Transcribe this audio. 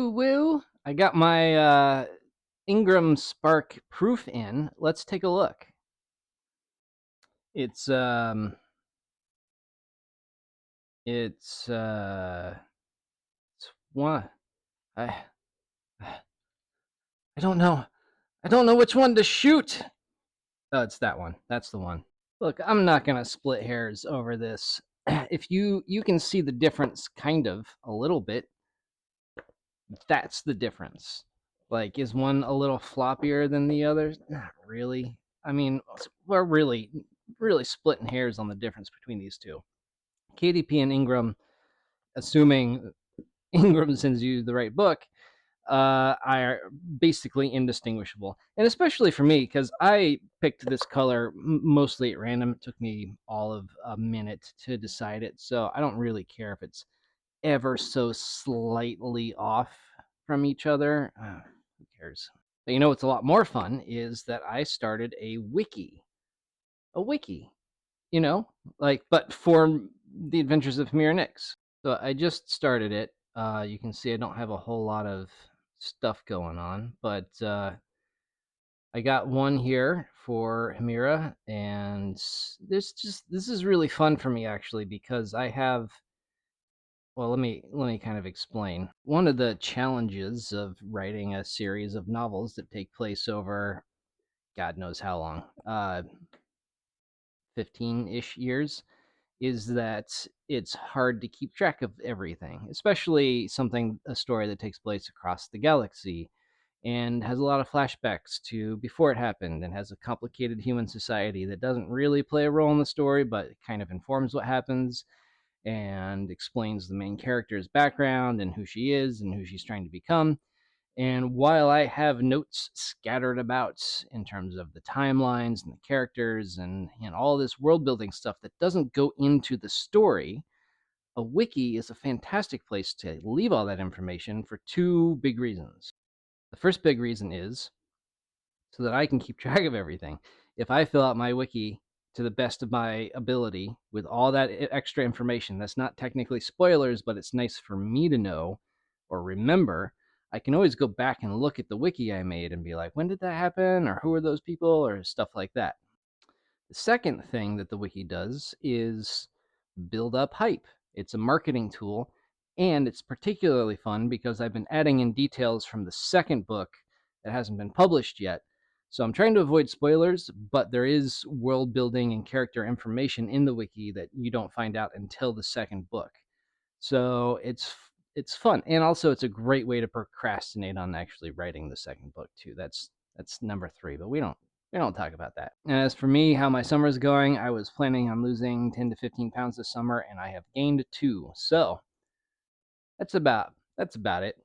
Woo woo. I got my Ingram Spark proof in. Let's take a look. It's it's it's one I I don't know. I don't know which one to shoot. Oh, it's that one. That's the one. Look, I'm not going to split hairs over this. If you can see the difference kind of a little bit, that's the difference. Like, is one a little floppier than the other? Not really. I mean, we're really splitting hairs on the difference between these two. KDP and Ingram, assuming Ingram sends you the right book, are basically indistinguishable. And especially for me, because I picked this color mostly at random. It took me all of a minute to decide it, so I don't really care if it's ever so slightly off from each other. Who cares? But you know what's a lot more fun is that I started a wiki. A wiki, you know, like, but for the Adventures of Hamir Nix. So I just started it. You can see I don't have a whole lot of stuff going on, but I got one here for Hamira, and this is really fun for me actually because I have. Well, let me kind of explain. One of the challenges of writing a series of novels that take place over God knows how long, 15-ish years, is that it's hard to keep track of everything, especially a story that takes place across the galaxy and has a lot of flashbacks to before it happened and has a complicated human society that doesn't really play a role in the story, but it kind of informs what happens and explains the main character's background and who she is and who she's trying to become. And while I have notes scattered about in terms of the timelines and the characters and all this world building stuff that doesn't go into the story, a wiki is a fantastic place to leave all that information for two big reasons. The first big reason is so that I can keep track of everything. If I fill out my wiki to the best of my ability with all that extra information, that's not technically spoilers, but it's nice for me to know or remember. I can always go back and look at the wiki I made and be like, when did that happen? Or who are those people? Or stuff like that. The second thing that the wiki does is build up hype. It's a marketing tool, and it's particularly fun because I've been adding in details from the second book that hasn't been published yet. So I'm trying to avoid spoilers, but there is world building and character information in the wiki that you don't find out until the second book. So it's fun, and also it's a great way to procrastinate on actually writing the second book too. That's number 3, but we don't talk about that. And as for me, how my summer's going, I was planning on losing 10 to 15 pounds this summer, and I have gained 2. So that's about it.